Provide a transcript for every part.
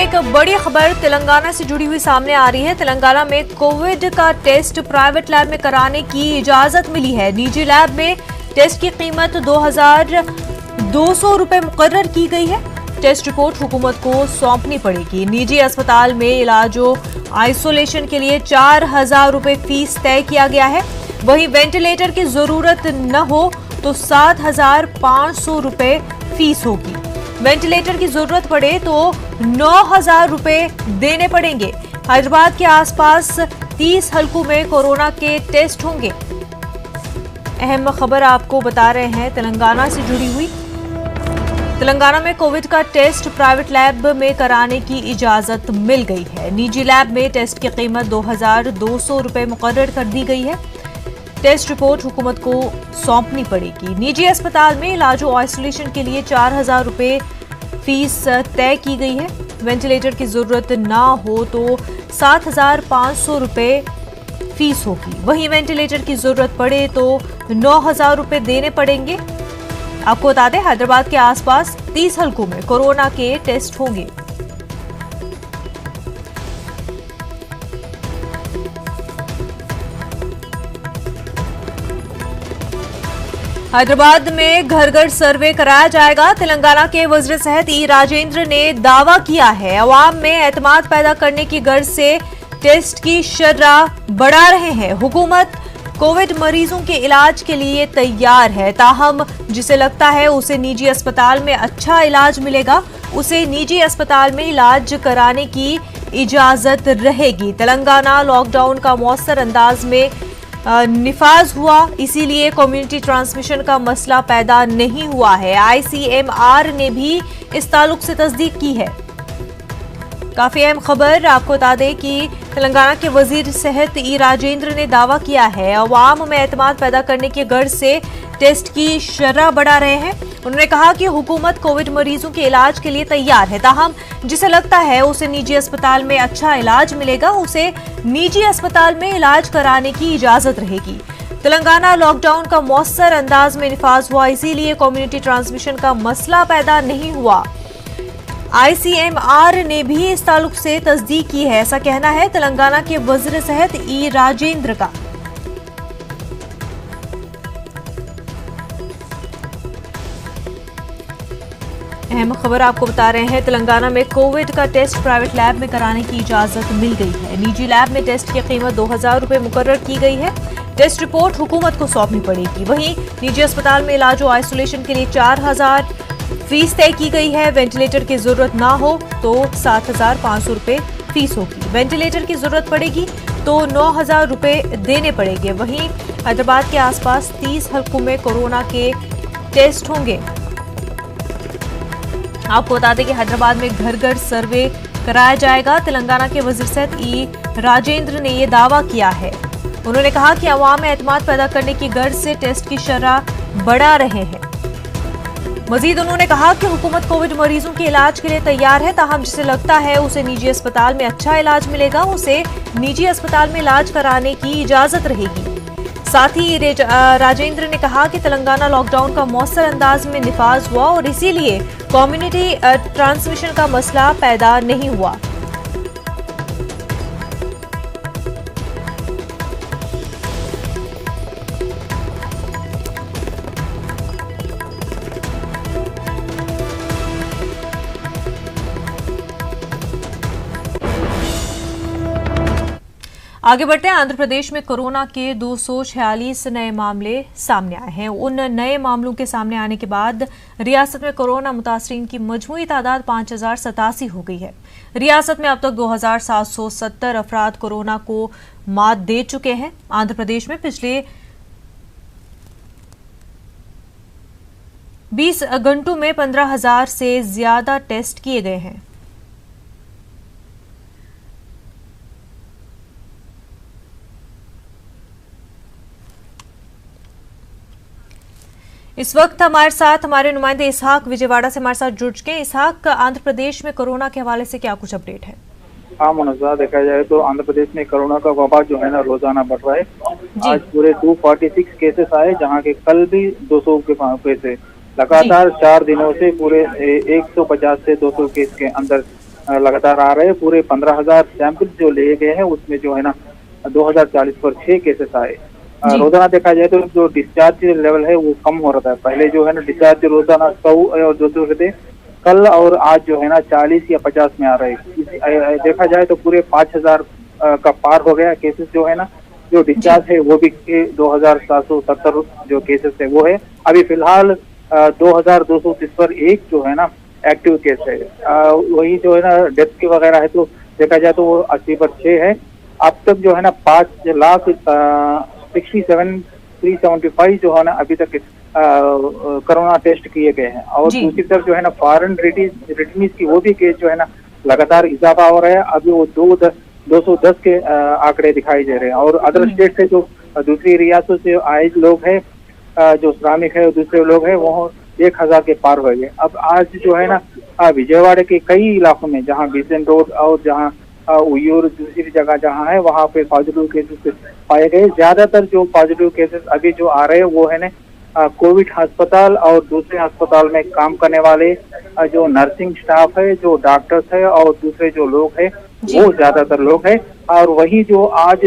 एक बड़ी खबर तेलंगाना से जुड़ी हुई सामने आ रही है। तेलंगाना में कोविड का टेस्ट प्राइवेट लैब में कराने की इजाजत मिली है। निजी लैब में टेस्ट की कीमत 2,200 रुपए मुकर्रर की गई है। टेस्ट रिपोर्ट हुकूमत को सौंपनी पड़ेगी। निजी अस्पताल में इलाजों आइसोलेशन के लिए 4,000 रुपए फीस तय किया गया है। वहीं वेंटिलेटर की जरूरत न हो तो 7,500 रुपए फीस होगी। वेंटिलेटर की जरूरत पड़े तो 9,000 रुपए देने पड़ेंगे। हैदराबाद के आसपास 30 हलकों में कोरोना के टेस्ट होंगे। अहम खबर आपको बता रहे हैं तेलंगाना से जुड़ी हुई। तेलंगाना में कोविड का टेस्ट प्राइवेट लैब में कराने की इजाजत मिल गई है। निजी लैब में टेस्ट की कीमत 2,200 रुपए मुकर्रर कर दी गई है। टेस्ट रिपोर्ट हुकूमत को सौंपनी पड़ेगी। निजी अस्पताल में इलाजों आइसोलेशन के लिए 4,000 रुपए फीस तय की गई है। वेंटिलेटर की जरूरत ना हो तो 7,500 रुपए फीस होगी। वहीं वेंटिलेटर की जरूरत पड़े तो 9,000 रुपए देने पड़ेंगे। आपको बता दें, हैदराबाद के आसपास 30 हलकों में कोरोना के टेस्ट होंगे। हैदराबाद में घर घर सर्वे कराया जाएगा। तेलंगाना के वज़ीर सेहत ई राजेंद्र ने दावा किया है, अवाम में एतमाद पैदा करने की गर्ज से टेस्ट की शर्राह बढ़ा रहे हैं। हुकूमत कोविड मरीजों के इलाज के लिए तैयार है, ताहम जिसे लगता है उसे निजी अस्पताल में अच्छा इलाज मिलेगा, उसे निजी अस्पताल में इलाज कराने की इजाजत रहेगी। तेलंगाना लॉकडाउन का मौसर अंदाज में निफाज हुआ, इसीलिए कम्युनिटी ट्रांसमिशन का मसला पैदा नहीं हुआ है। ICMR ने भी इस ताल्लुक से तस्दीक की है। काफी अहम खबर आपको बता दें कि तेलंगाना के वजीर सेहत ई राजेंद्र ने दावा किया है, अवाम में एतमाद पैदा करने की गर्ज से टेस्ट की शर्राह बढ़ा रहे हैं। उन्होंने कहा कि हुकूमत कोविड मरीजों के इलाज के लिए तैयार है, ताहम जिसे लगता है उसे निजी अस्पताल में अच्छा इलाज मिलेगा, उसे निजी अस्पताल में इलाज कराने की इजाजत रहेगी। तेलंगाना लॉकडाउन का मौसर अंदाज में निफाज हुआ, इसीलिए कम्युनिटी ट्रांसमिशन का मसला पैदा नहीं हुआ। ICMR ने भी इस ताल्लुक से तस्दीक की है, ऐसा कहना है तेलंगाना के वज़ीर सेहत ई राजेंद्र का। अहम खबर आपको बता रहे हैं, तेलंगाना में कोविड का टेस्ट प्राइवेट लैब में कराने की इजाजत मिल गई है। निजी लैब में टेस्ट की कीमत 2,000 रुपए मुकर्रर की गई है। टेस्ट रिपोर्ट हुकूमत को सौंपनी पड़ेगी। वहीं निजी अस्पताल में इलाज और आइसोलेशन के लिए 4,000 फीस तय की गई है। वेंटिलेटर की जरूरत ना हो तो 7,500 रुपए फीस होगी। वेंटिलेटर की जरूरत पड़ेगी तो 9,000 रुपए देने पड़ेंगे। वहीं हैदराबाद के आसपास 30 हलकों में कोरोना के टेस्ट होंगे। आपको बता दें कि हैदराबाद में घर घर सर्वे कराया जाएगा। तेलंगाना के वज़ीर सेहत ई राजेंद्र ने यह दावा किया है। उन्होंने कहा कि अवाम में एतमाद पैदा करने की गर्ज से टेस्ट की शर्राह बढ़ा रहे हैं। मजीद उन्होंने कहा कि हुकूमत कोविड मरीजों के इलाज के लिए तैयार है, ताहम जिसे लगता है उसे निजी अस्पताल में अच्छा इलाज मिलेगा, उसे निजी अस्पताल में इलाज कराने की इजाजत रहेगी। साथ ही राजेंद्र ने कहा कि तेलंगाना लॉकडाउन का मौसर अंदाज में निफाज हुआ और इसीलिए कम्युनिटी ट्रांसमिशन का मसला पैदा नहीं हुआ। आगे बढ़ते हैं। आंध्र प्रदेश में कोरोना के 246 नए मामले सामने आए हैं। उन नए मामलों के सामने आने के बाद रियासत में कोरोना मुतासरीन की मजमूई तादाद 5,087 हो गई है। रियासत में अब तक 2,770 अफराद कोरोना को मात दे चुके हैं। आंध्र प्रदेश में पिछले 20 घंटों में 15,000 से ज्यादा टेस्ट किए गए हैं। इस वक्त हमारे साथ हमारे नुमाइंदे इसहाक विजयवाड़ा से हमारे साथ जुड़ चुके हैं। इसहाक, आंध्र प्रदेश में कोरोना के हवाले से क्या कुछ अपडेट है? हाँ मुनज़्ज़ा, देखा जाए तो आंध्र प्रदेश में कोरोना का वबा जो है ना रोजाना बढ़ रहा है। आज पूरे 246 केसेस आए, जहाँ के कल भी 200 के पे से लगातार 4 दिनों से पूरे 150 से 200 केस के अंदर लगातार आ रहे हैं। पूरे 15,000 सैंपल जो लिए गए हैं उसमें जो है ना 2040 पर 6 केसेस आए। रोजाना देखा जाए तो जो डिस्चार्ज लेवल है वो कम हो रहा था। पहले जो है ना डिस्चार्ज रोजाना 100 और 200 रहते, कल और आज जो है ना 40 या 50 में आ रहे हैं। देखा जाए तो पूरे 5,000 का पार हो गया केसेस जो है ना। जो डिस्चार्ज है वो भी 2,770 जो केसेस है वो है। अभी फिलहाल 2,230 पर एक जो है ना एक्टिव केस है। वही जो है ना डेथ के वगैरह है तो देखा जाए तो वो 80 पर 6 है। अब तक जो है ना 5,67,375 जो है ना अभी तक कोरोना टेस्ट किए गए हैं। और दूसरी तरफ जो है ना फॉरेन रिटर्नीज की वो भी केस जो है ना लगातार इजाफा हो रहा है। अभी वो 210 के आंकड़े दिखाई दे रहे हैं। और अदर स्टेट से जो दूसरी रियासतों से आए लोग हैं, जो श्रमिक है दूसरे लोग हैं, वो 1,000 के पार हो गए। अब आज जो है ना विजयवाड़ा के कई इलाकों में जहाँ बिजन रोड और जहाँ उयूर दूसरी जगह जहाँ है वहाँ पे पॉजिटिव केसेस पाए गए। ज्यादातर जो पॉजिटिव केसेस अभी जो आ रहे हैं वो है ना कोविड अस्पताल और दूसरे अस्पताल में काम करने वाले जो नर्सिंग स्टाफ है, जो डॉक्टर्स है और दूसरे जो लोग है वो ज्यादातर लोग है। और वही जो आज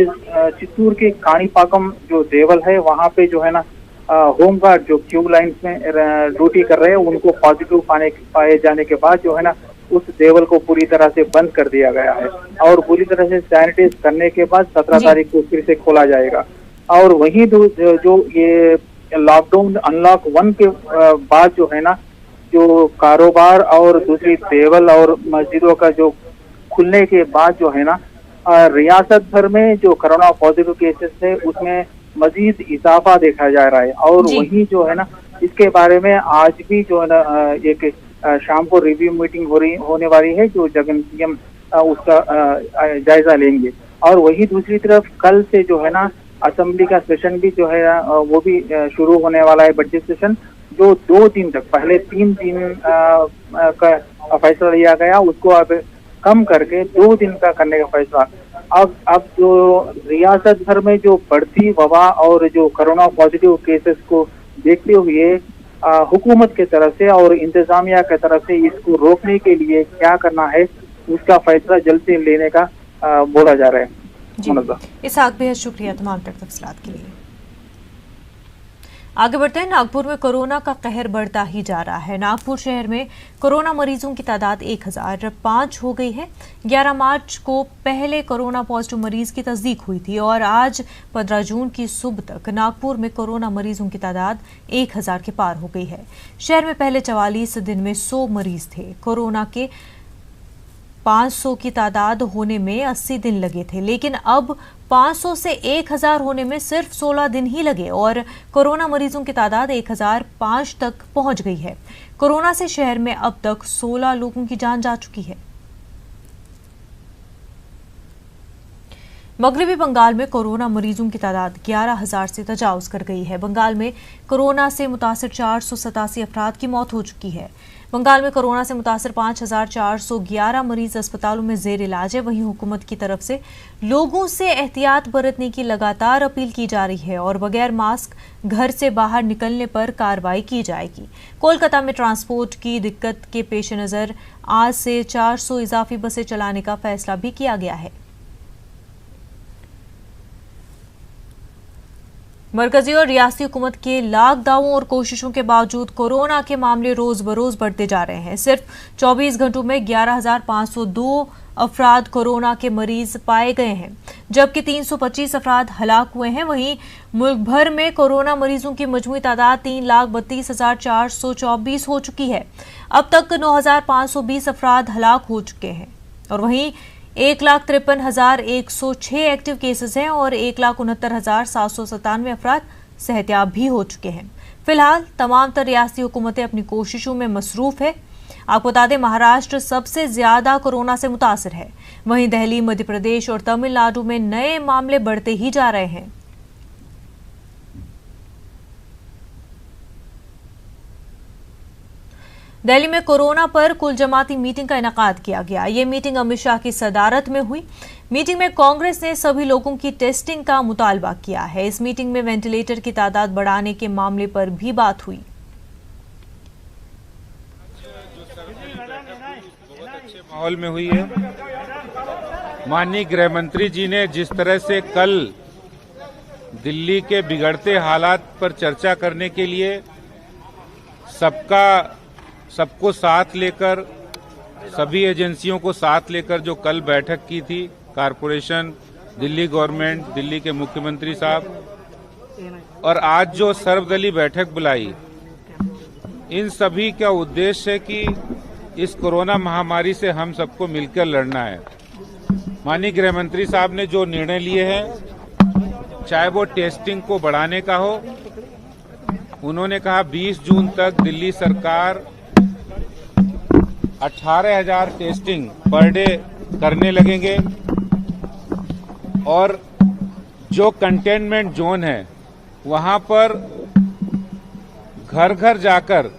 चित्तूर के काणीपाकम जो देवल है वहाँ पे जो है ना होमगार्ड जो क्यू लाइन्स में ड्यूटी कर रहे हैं उनको पॉजिटिव पाए जाने के बाद जो है ना उस देवल को पूरी तरह से बंद कर दिया गया है। और पूरी तरह से सैनिटाइज करने के बाद 17 तारीख को फिर से खोला जाएगा। और वही जो ये लॉकडाउन अनलॉक 1 के बाद जो है ना जो कारोबार और दूसरी देवल और मस्जिदों का जो खुलने के बाद जो है ना रियासत भर में जो कोरोना पॉजिटिव केसेस है उसमें मजीद इजाफा देखा जा रहा है। और वही जो है ना इसके बारे में आज भी जो है ना एक शाम को रिव्यू मीटिंग होने वाली है जो जगन सीएम उसका जायजा लेंगे। और वही दूसरी तरफ कल से जो है ना असेंबली का सेशन भी जो है वो भी शुरू होने वाला है, बजट सेशन जो 2 दिन तक, पहले 3 दिन का फैसला लिया गया उसको अब कम करके 2 दिन का करने का फैसला। अब जो रियासत भर में जो बढ़ती वबा और जो कोरोना पॉजिटिव केसेस को देखते हुए हुकूमत के तरफ से और इंतजामिया की तरफ से इसको रोकने के लिए क्या करना है उसका फैसला जल्द से लेने का बोला जा रहा है। इसहाक बेहद शुक्रिया तमाम तफसीलात के लिए। आगे बढ़ते हैं। नागपुर में कोरोना का कहर बढ़ता ही जा रहा है। नागपुर शहर में कोरोना मरीजों की तादाद 1005 हो गई है। 11 मार्च को पहले कोरोना पॉजिटिव मरीज की तस्दीक हुई थी और आज 15 जून की सुबह तक नागपुर में कोरोना मरीजों की तादाद 1000 के पार हो गई है। शहर में पहले 44 दिन में 100 मरीज थे। कोरोना के 500 की तादाद होने में 80 दिन लगे थे, लेकिन अब 500 से 1000 होने में सिर्फ 16 दिन ही लगे और कोरोना मरीजों की तादाद 1005 तक पहुंच गई है। कोरोना से शहर में अब तक 16 लोगों की जान जा चुकी है। मगरबी बंगाल में कोरोना मरीजों की तादाद 11,000 से तजावुज कर गई है। बंगाल में कोरोना से मुतासिर 487 अफराद की मौत हो चुकी है। बंगाल में कोरोना से मुतासिर 5,411 मरीज अस्पतालों में जेर इलाज है। वहीं हुकूमत की तरफ से लोगों से एहतियात बरतने की लगातार अपील की जा रही है और बगैर मास्क घर से बाहर निकलने पर कार्रवाई की जाएगी। कोलकाता में ट्रांसपोर्ट की दिक्कत के पेश नज़र आज से 400 इजाफी बसें चलाने का फैसला भी किया गया है। मरकजी और रियासती हुकूमत के लाख दावों और कोशिशों के बावजूद कोरोना के मामले रोज बरोज बढ़ते जा रहे हैं। सिर्फ 24 घंटों में 11,502 अफराद कोरोना के मरीज पाए गए हैं, जबकि 325 अफराद हलाक हुए हैं। वहीं मुल्क भर में कोरोना मरीजों की मजमूई तादाद 3,32,424 हो चुकी है। अब तक 9,520 अफराद हलाक हो चुके हैं और वहीं 1,53,106 एक्टिव केसेस हैं और 1,69,797 अफराद सेहतयाब भी हो चुके हैं। फिलहाल तमाम तर रियासती हुकूमतें अपनी कोशिशों में मसरूफ है। आपको बता दें, महाराष्ट्र सबसे ज्यादा कोरोना से मुतासिर है। वहीं दिल्ली, मध्य प्रदेश और तमिलनाडु में नए मामले बढ़ते ही जा रहे हैं। दिल्ली में कोरोना पर कुल जमाती मीटिंग का इनेकाद किया गया। ये मीटिंग अमित शाह की सदारत में हुई। मीटिंग में कांग्रेस ने सभी लोगों की टेस्टिंग का मुतालबा किया है। इस मीटिंग में वेंटिलेटर की तादाद बढ़ाने के मामले पर भी बात हुई। बहुत अच्छे माहौल में हुई है। माननीय गृह मंत्री जी ने जिस तरह से कल दिल्ली के बिगड़ते हालात पर चर्चा करने के लिए सबको साथ लेकर, सभी एजेंसियों को साथ लेकर जो कल बैठक की थी, कारपोरेशन, दिल्ली गवर्नमेंट, दिल्ली के मुख्यमंत्री साहब, और आज जो सर्वदलीय बैठक बुलाई, इन सभी का उद्देश्य है कि इस कोरोना महामारी से हम सबको मिलकर लड़ना है। माननीय गृह मंत्री साहब ने जो निर्णय लिए हैं, चाहे वो टेस्टिंग को बढ़ाने का हो, उन्होंने कहा 20 जून तक दिल्ली सरकार 18,000 टेस्टिंग पर डे करने लगेंगे, और जो कंटेनमेंट जोन है वहां पर घर घर जाकर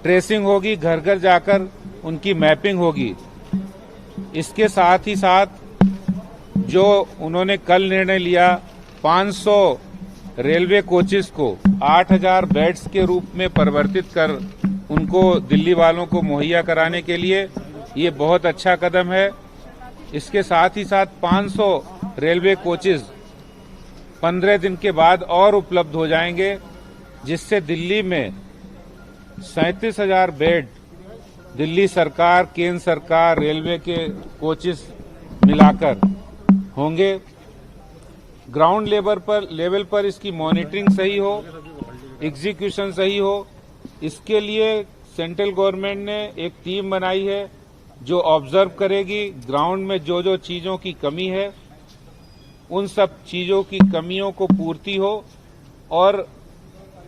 ट्रेसिंग होगी, घर घर जाकर उनकी मैपिंग होगी। इसके साथ ही साथ जो उन्होंने कल निर्णय लिया, 500 रेलवे कोचेस को 8,000 बेड्स के रूप में परिवर्तित कर उनको दिल्ली वालों को मुहैया कराने के लिए, ये बहुत अच्छा कदम है। इसके साथ ही साथ 500 रेलवे कोचेस 15 दिन के बाद और उपलब्ध हो जाएंगे, जिससे दिल्ली में 37,000 बेड दिल्ली सरकार, केंद्र सरकार, रेलवे के कोचेस मिलाकर होंगे। ग्राउंड लेवल पर इसकी मॉनिटरिंग सही हो, एग्जीक्यूशन सही हो, इसके लिए सेंट्रल गवर्नमेंट ने एक टीम बनाई है जो ऑब्जर्व करेगी ग्राउंड में जो जो चीजों की कमी है, उन सब चीजों की कमियों को पूर्ति हो और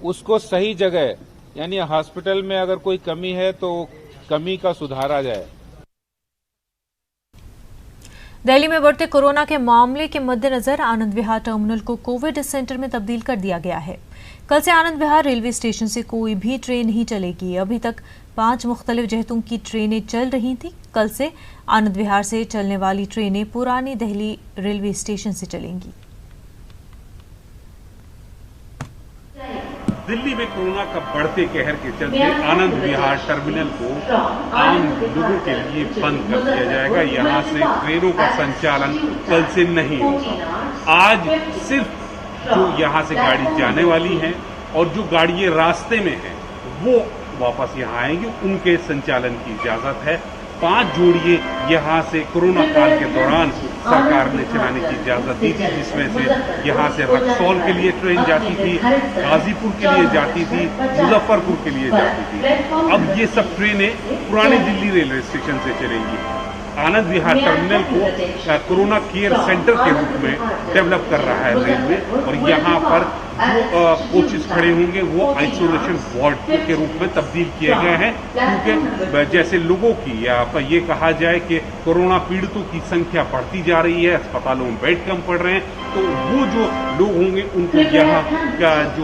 उसको सही जगह, यानी हॉस्पिटल में अगर कोई कमी है तो कमी का सुधारा जाए। दिल्ली में बढ़ते कोरोना के मामले के मद्देनजर आनंद विहार टर्मिनल को कोविड सेंटर में तब्दील कर दिया गया है। कल से आनंद विहार रेलवे स्टेशन से कोई भी ट्रेन नहीं चलेगी। अभी तक 5 मुख्तलिफ जहतों की ट्रेनें चल रही थी। कल से आनंद विहार से चलने वाली ट्रेनें पुरानी दिल्ली रेलवे स्टेशन से चलेंगी। दिल्ली में कोरोना का बढ़ते कहर के चलते आनंद विहार टर्मिनल को आम लोगों के लिए बंद कर दिया जाएगा। यहां से ट्रेनों का संचालन कल से नहीं होगा। आज सिर्फ जो यहां से गाड़ी जाने वाली है और जो गाड़ियां रास्ते में हैं वो वापस यहां आएंगी, उनके संचालन की इजाजत है। 5 जोड़िए यहां से कोरोना काल के दौरान सरकार ने चलाने की इजाजत दी थी, जिसमें से यहां से रक्सौल के लिए ट्रेन जाती थी, गाजीपुर के लिए जाती थी, मुजफ्फरपुर के लिए जाती थी। अब ये सब ट्रेनें पुरानी दिल्ली रेलवे स्टेशन से चलेंगी। आनंद विहार टर्मिनल को कोरोना केयर सेंटर के रूप में डेवलप कर रहा है रेलवे, और यहाँ पर जो कोचेस खड़े होंगे वो आइसोलेशन वार्ड के रूप में तब्दील किए गए हैं, क्योंकि जैसे लोगों की या ये कहा जाए कि कोरोना पीड़ितों की संख्या बढ़ती जा रही है, अस्पतालों में बेड कम पड़ रहे हैं, तो वो जो लोग होंगे उनको यहाँ का जो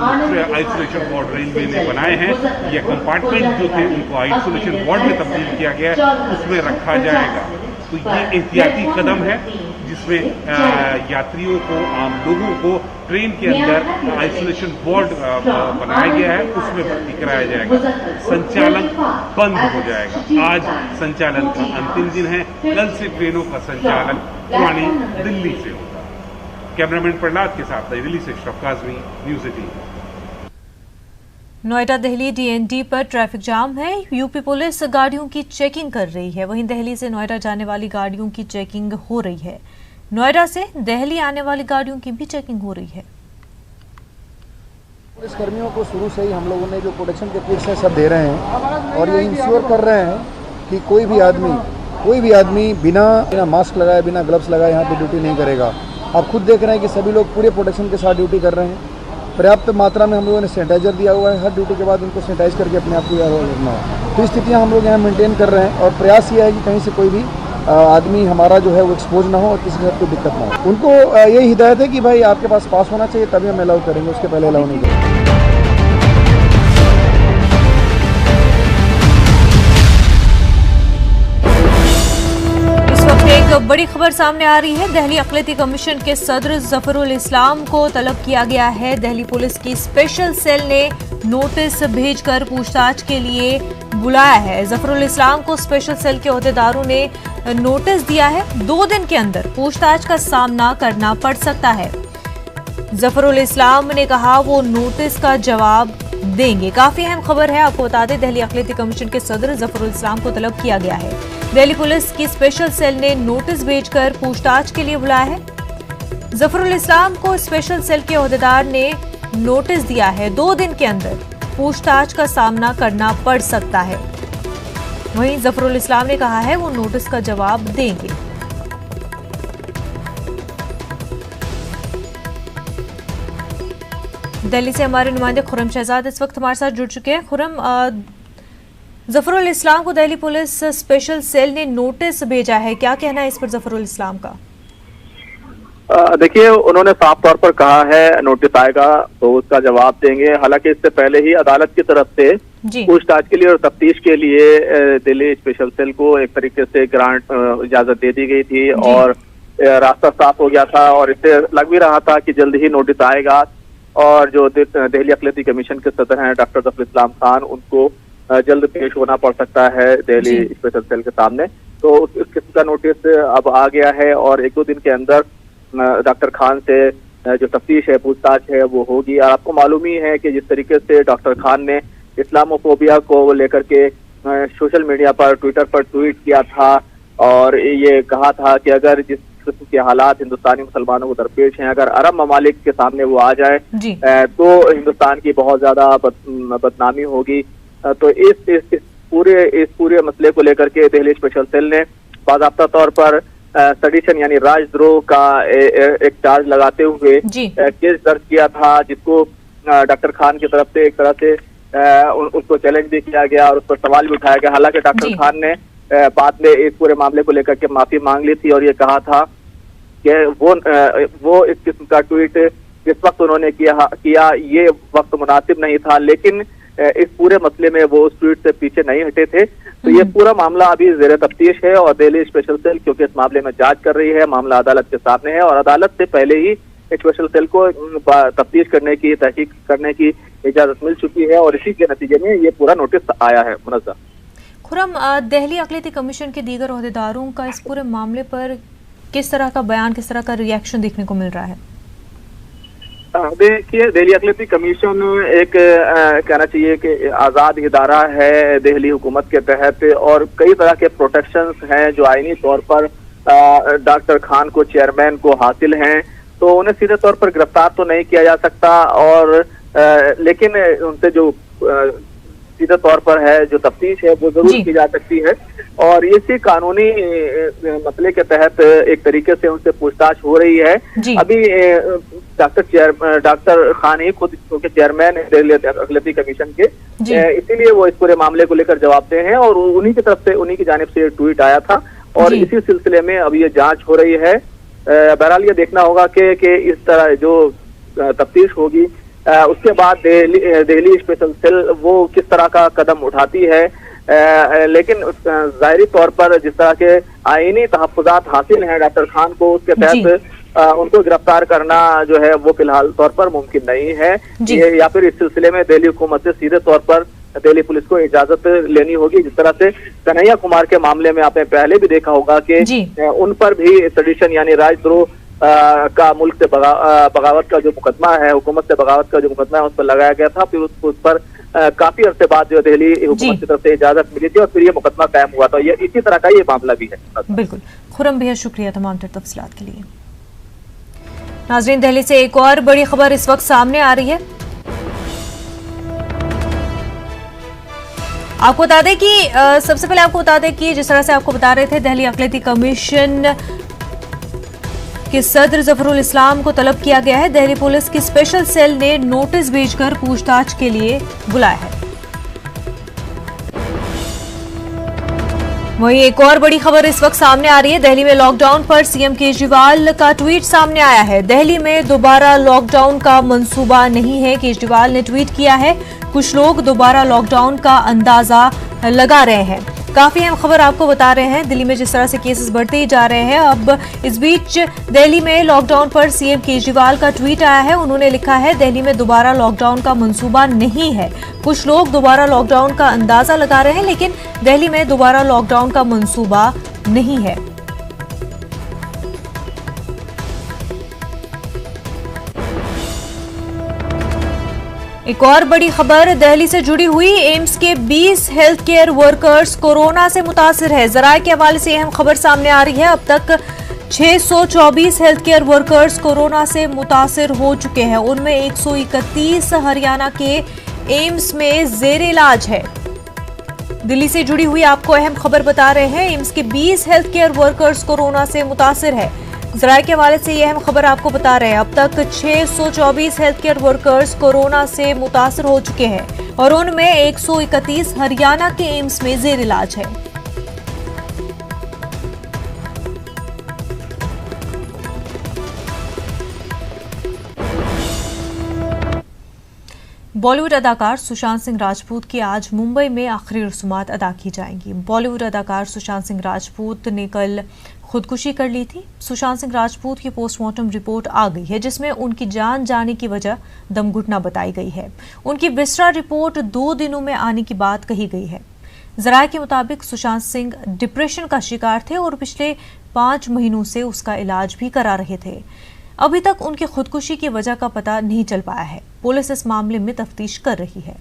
आइसोलेशन वार्ड रेलवे ने बनाए हैं या कंपार्टमेंट जो थे उनको आइसोलेशन वार्ड में तब्दील किया गया है, उसमें रखा जाएगा। तो ये एहतियाती कदम है जिसमें यात्रियों को, आम लोगों को ट्रेन के अंदर आइसोलेशन वार्ड बनाया गया है, उसमें भर्ती कराया जाएगा। संचालन बंद हो जाएगा। आज संचालन का अंतिम दिन है। कल से ट्रेनों का संचालन पुरानी दिल्ली से होगा। कैमरामैन प्रहलाद के साथ दिल्ली से अशरफ काज़मी, न्यूज़ 18। नोएडा दिल्ली डीएनडी पर ट्रैफिक जाम है। यूपी पुलिस गाड़ियों की चेकिंग कर रही है, वहीं दिल्ली से नोएडा जाने वाली गाड़ियों की चेकिंग हो रही है। नोएडा से दिल्ली आने वाली गाड़ियों की भी चेकिंग हो रही है। पुलिस कर्मियों को शुरू से ही हम लोगों ने जो प्रोटेक्शन के किट्स हैं सब दे रहे हैं, और ये इंश्योर कर रहे हैं कि कोई भी आदमी बिना मास्क लगाए, बिना ग्लव्स लगाए यहाँ पे ड्यूटी नहीं करेगा। आप खुद देख रहे हैं कि सभी लोग पूरे प्रोटेक्शन के साथ ड्यूटी कर रहे हैं। पर्याप्त मात्रा में हम लोगों ने सैनिटाइजर दिया हुआ है, हर ड्यूटी के बाद उनको सैनिटाइज करके अपने आप को रखना है। तो स्थितियाँ हम लोग यहाँ मेंटेन कर रहे हैं, और प्रयास ये है कि कहीं से कोई भी आदमी हमारा जो है वो एक्सपोज ना हो और किसी के साथ कोई दिक्कत ना हो। उनको यही हिदायत है कि भाई आपके पास पास होना चाहिए, तभी हम अलाउ करेंगे, उसके पहले अलाउ नहीं करेंगे। इस वक्त एक बड़ी खबर सामने आ रही है। दिल्ली अक़लियती कमीशन के सदर जफरुल इस्लाम को तलब किया गया है। दिल्ली पुलिस की स्पेशल सेल ने नोटिस भेजकर पूछताछ के लिए बुलाया है। जफरुल इस्लाम को स्पेशल सेल के ओहदेदारों ने नोटिस दिया है। 2 दिन के अंदर पूछताछ का सामना करना पड़ सकता है। जफरुल इस्लाम ने कहा वो नोटिस का जवाब देंगे। काफी अहम खबर है, आपको बता दें दिल्ली अक़लियती कमीशन के सदर जफरुल इस्लाम को तलब किया गया है। दिल्ली पुलिस की स्पेशल सेल ने नोटिस भेजकर पूछताछ के लिए बुलाया है। जफरुल इस्लाम को स्पेशल सेल के ओहदेदार ने नोटिस दिया है। 2 दिन के अंदर पूछताछ का सामना करना पड़ सकता है। वहीं जफरुल इस्लाम ने कहा है वो नोटिस का जवाब देंगे। दिल्ली से हमारे नुमाइंदे खुरम शहजाद इस वक्त हमारे साथ जुड़ चुके हैं। खुरम, जफरुल इस्लाम को दिल्ली पुलिस स्पेशल सेल ने नोटिस भेजा है, क्या कहना है इस पर जफरुल इस्लाम का? देखिए, उन्होंने साफ तौर पर कहा है नोटिस आएगा तो उसका जवाब देंगे। हालांकि इससे पहले ही अदालत की तरफ से पूछताछ के लिए और तफ्तीश के लिए दिल्ली स्पेशल सेल को एक तरीके से ग्रांट इजाजत दे दी गई थी और रास्ता साफ हो गया था और इससे लग भी रहा था कि जल्द ही नोटिस आएगा और जो दिल्ली अक़लियती कमीशन के सदर हैं डॉक्टर जफरुल इस्लाम खान, उनको जल्द पेश होना पड़ सकता है दिल्ली स्पेशल सेल के सामने। तो उस किस्म का नोटिस अब आ गया है और 1-2 दिन के अंदर डॉक्टर खान से जो तफ्तीश है, पूछताछ है, वो होगी। और आपको मालूम ही है कि जिस तरीके से डॉक्टर खान ने इस्लामोफोबिया को लेकर के सोशल मीडिया पर, ट्विटर पर ट्वीट किया था और ये कहा था कि अगर जिस किस्म के हालात हिंदुस्तानी मुसलमानों को दरपेश हैं, अगर अरब ममालिक के सामने वो आ जाए तो हिंदुस्तान की बहुत ज्यादा बदनामी होगी। तो इस पूरे मसले को लेकर के दिल्ली स्पेशल सेल ने बाकायदा तौर पर सेडिशन यानी राजद्रोह का एक चार्ज लगाते हुए केस दर्ज किया था, जिसको डॉक्टर खान की तरफ से एक तरह से उसको चैलेंज भी किया गया और उस पर सवाल भी उठाया गया। हालांकि डॉक्टर खान ने बाद में इस पूरे मामले को लेकर के माफी मांग ली थी और ये कहा था कि वो इस किस्म का ट्वीट जिस वक्त उन्होंने किया ये वक्त मुनासिब नहीं था, लेकिन इस पूरे मसले में वो उस ट्वीट से पीछे नहीं हटे थे। तो ये पूरा मामला अभी जेर तफ्तीश है और दिल्ली स्पेशल सेल क्योंकि इस मामले में जांच कर रही है, मामला अदालत के सामने है और अदालत से पहले ही स्पेशल सेल को तफ्तीश करने की, तहकीक करने की इजाजत मिल चुकी है और इसी के नतीजे में ये पूरा नोटिस आया है। मुनज़्ज़ा खुरम, दिल्ली अक़लियती कमीशन के दीगर ओहदेदारों का इस पूरे मामले पर किस तरह का बयान, किस तरह का रिएक्शन देखने को मिल रहा है? देखिए, दिल्ली अक़लियती कमीशन एक कहना चाहिए कि आज़ाद इदारा है दिल्ली हुकूमत के तहत और कई तरह के प्रोटेक्शंस हैं जो आईनी तौर पर डॉक्टर खान को, चेयरमैन को हासिल हैं। तो उन्हें सीधे तौर पर गिरफ्तार तो नहीं किया जा सकता और लेकिन उनसे जो सीधे तौर पर है जो तफ्तीश है वो जरूर की जा सकती है और इसी कानूनी मसले के तहत एक तरीके से उनसे पूछताछ हो रही है। अभी डॉक्टर खान ही खुद क्योंकि चेयरमैन है दिल्ली अक़लियती कमीशन के, इसीलिए वो इस पूरे मामले को लेकर जवाबदेह हैं और उन्हीं की तरफ से, उन्हीं की जानिब से ट्वीट आया था और इसी सिलसिले में अब ये जांच हो रही है। बहरहाल ये देखना होगा कि इस तरह जो तफ्तीश होगी उसके बाद दिल्ली स्पेशल सेल वो किस तरह का कदम उठाती है। लेकिन जाहिरी तौर पर जिस तरह के आईनी तहफ़्फ़ुज़ात हासिल हैं डॉक्टर खान को, उसके तहत उनको गिरफ्तार करना जो है वो फिलहाल तौर पर मुमकिन नहीं है या फिर इस सिलसिले में दिल्ली हुकूमत से सीधे तौर पर दिल्ली पुलिस को इजाजत लेनी होगी। जिस तरह से कन्हैया कुमार के मामले में आपने पहले भी देखा होगा कि उन पर भी सेडिशन यानी राजद्रोह का मुल्क से बगावत का जो मुकदमा है, हुकूमत से बगावत का जो मुकदमा है उस पर लगाया गया था। फिर उस पर काफी अरसे बाद जो दिल्ली हुकूमत की तरफ से इजाजत मिली थी और फिर ये मुकदमा कायम हुआ था। ये इसी तरह का ये मामला भी है। बिल्कुल खुरम, बेहद शुक्रिया तमाम तफसीलात के लिए। नाजरीन, दिल्ली से एक और बड़ी खबर इस वक्त सामने आ रही है। आपको बता दें कि सबसे पहले आपको बता दें कि जिस तरह से आपको बता रहे थे दिल्ली अक़लियती कमीशन के सदर जफरुल इस्लाम को तलब किया गया है। दिल्ली पुलिस की स्पेशल सेल ने नोटिस भेजकर पूछताछ के लिए बुलाया है। वहीं एक और बड़ी खबर इस वक्त सामने आ रही है। दिल्ली में लॉकडाउन पर सीएम केजरीवाल का ट्वीट सामने आया है। दिल्ली में दोबारा लॉकडाउन का मंसूबा नहीं है, केजरीवाल ने ट्वीट किया है। कुछ लोग दोबारा लॉकडाउन का अंदाजा लगा रहे हैं। काफी अहम खबर आपको बता रहे हैं, दिल्ली में जिस तरह से केसेस बढ़ते ही जा रहे हैं। अब इस बीच दिल्ली में लॉकडाउन पर सीएम केजरीवाल का ट्वीट आया है। उन्होंने लिखा है, दिल्ली में दोबारा लॉकडाउन का मंसूबा नहीं है। कुछ लोग दोबारा लॉकडाउन का अंदाजा लगा रहे हैं, लेकिन दिल्ली में दोबारा लॉकडाउन का मंसूबा नहीं है। एक और बड़ी खबर दिल्ली से जुड़ी हुई, एम्स के 20 हेल्थ केयर वर्कर्स कोरोना से मुतासिर है। जराये के हवाले से अहम खबर सामने आ रही है। अब तक 624 हेल्थ केयर वर्कर्स कोरोना से मुतासिर हो चुके हैं। उनमें 131 हरियाणा के एम्स में जेर इलाज है। दिल्ली से जुड़ी हुई आपको अहम खबर बता रहे हैं, एम्स के 20 हेल्थ केयर वर्कर्स कोरोना से मुतासिर है। जराये के हवाले से यह अहम खबर आपको बता रहे हैं। अब तक 624 हेल्थ केयर वर्कर्स कोरोना से मुतासिर हो चुके हैं और उनमें 131 हरियाणा के एम्स में जेर इलाज है। बॉलीवुड अदाकार सुशांत सिंह राजपूत की आज मुंबई में आखिरी रस्मात अदा की जाएंगी। बॉलीवुड अदाकार सुशांत सिंह राजपूत ने कल खुदकुशी कर ली थी। सुशांत सिंह राजपूत की पोस्टमार्टम रिपोर्ट आ गई है, जिसमें उनकी जान जाने की वजह दम घुटना बताई गई है। उनकी बिस्तरा रिपोर्ट 2 दिनों में आने की बात कही गई है। जराये के मुताबिक सुशांत सिंह डिप्रेशन का शिकार थे और पिछले 5 महीनों से उसका इलाज भी करा रहे थे। अभी तक उनकी खुदकुशी की वजह का पता नहीं चल पाया है। पुलिस इस मामले में तफ्तीश कर रही है।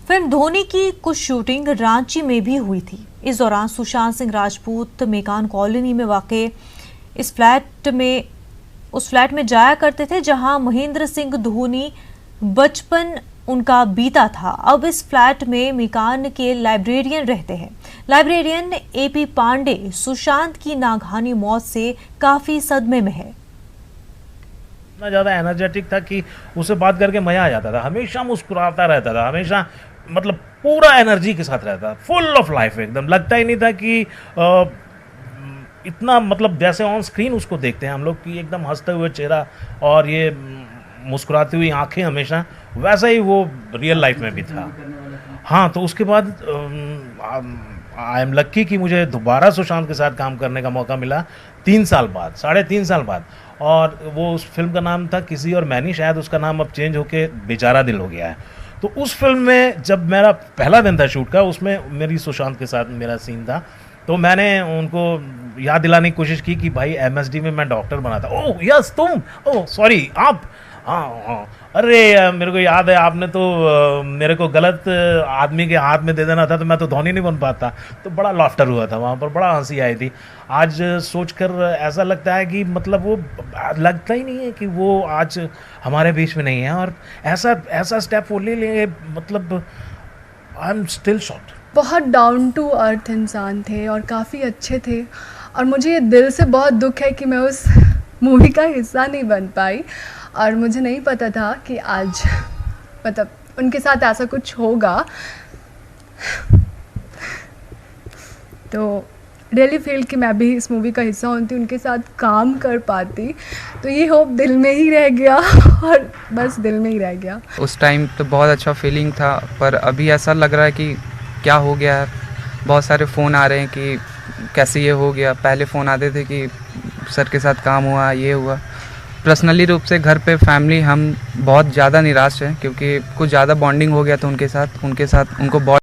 फिल्म धोनी की कुछ शूटिंग रांची में भी हुई थी। इस दौरान सुशांत सिंह राजपूत मेकान कॉलोनी में वाक़े उस फ्लैट में जाया करते थे जहां महेंद्र सिंह धोनी बचपन उनका बीता था। अब इस फ्लैट में मेकान के लाइब्रेरियन रहते हैं। लाइब्रेरियन एपी पांडे सुशांत की नागहानी मौत से काफी सदमे में है। इतना ज़्यादा एनर्जेटिक था कि उससे बात करके मज़ा आ जाता था। हमेशा मुस्कुराता रहता था, हमेशा मतलब पूरा एनर्जी के साथ रहता, फुल ऑफ लाइफ एकदम। लगता ही नहीं था कि इतना मतलब जैसे ऑन स्क्रीन उसको देखते हैं हम लोग कि एकदम हंसते हुए चेहरा और ये मुस्कुराती हुई आंखें, हमेशा वैसा ही वो रियल लाइफ में भी था। हाँ, तो उसके बाद आई एम लक्की कि मुझे दोबारा सुशांत के साथ काम करने का मौका मिला 3 साल बाद, 3.5 साल बाद। और वो उस फिल्म का नाम था किसी और मैं नहीं, शायद उसका नाम अब चेंज होके बेचारा दिल हो गया है। तो उस फिल्म में जब मेरा पहला दिन था शूट का, उसमें मेरी सुशांत के साथ मेरा सीन था। तो मैंने उनको याद दिलाने की कोशिश की कि भाई MSD में मैं डॉक्टर बना था। ओह यस तुम, ओह सॉरी आप, हाँ अरे मेरे को याद है, आपने तो मेरे को गलत आदमी के हाथ में दे देना था तो मैं तो धोनी नहीं बन पाता। तो बड़ा लाफ्टर हुआ था वहाँ पर, बड़ा हंसी आई थी। आज सोचकर ऐसा लगता है कि मतलब वो लगता ही नहीं है कि वो आज हमारे बीच में नहीं है और ऐसा स्टेप वो ले लेंगे, मतलब आई एम स्टिल शॉक्ड। बहुत डाउन टू अर्थ इंसान थे और काफ़ी अच्छे थे और मुझे ये दिल से बहुत दुख है कि मैं उस मूवी का हिस्सा नहीं बन पाई और मुझे नहीं पता था कि आज मतलब उनके साथ ऐसा कुछ होगा। तो रियली फील कि मैं भी इस मूवी का हिस्सा होती, उनके साथ काम कर पाती। तो ये होप दिल में ही रह गया और बस दिल में ही रह गया। उस टाइम तो बहुत अच्छा फीलिंग था, पर अभी ऐसा लग रहा है कि क्या हो गया है। बहुत सारे फ़ोन आ रहे हैं कि कैसे ये हो गया। पहले फ़ोन आते थे कि सर के साथ काम हुआ, ये हुआ। पर्सनली रूप से घर पे फैमिली हम बहुत ज़्यादा निराश हैं क्योंकि कुछ ज़्यादा बॉन्डिंग हो गया था उनके साथ उनको बहुत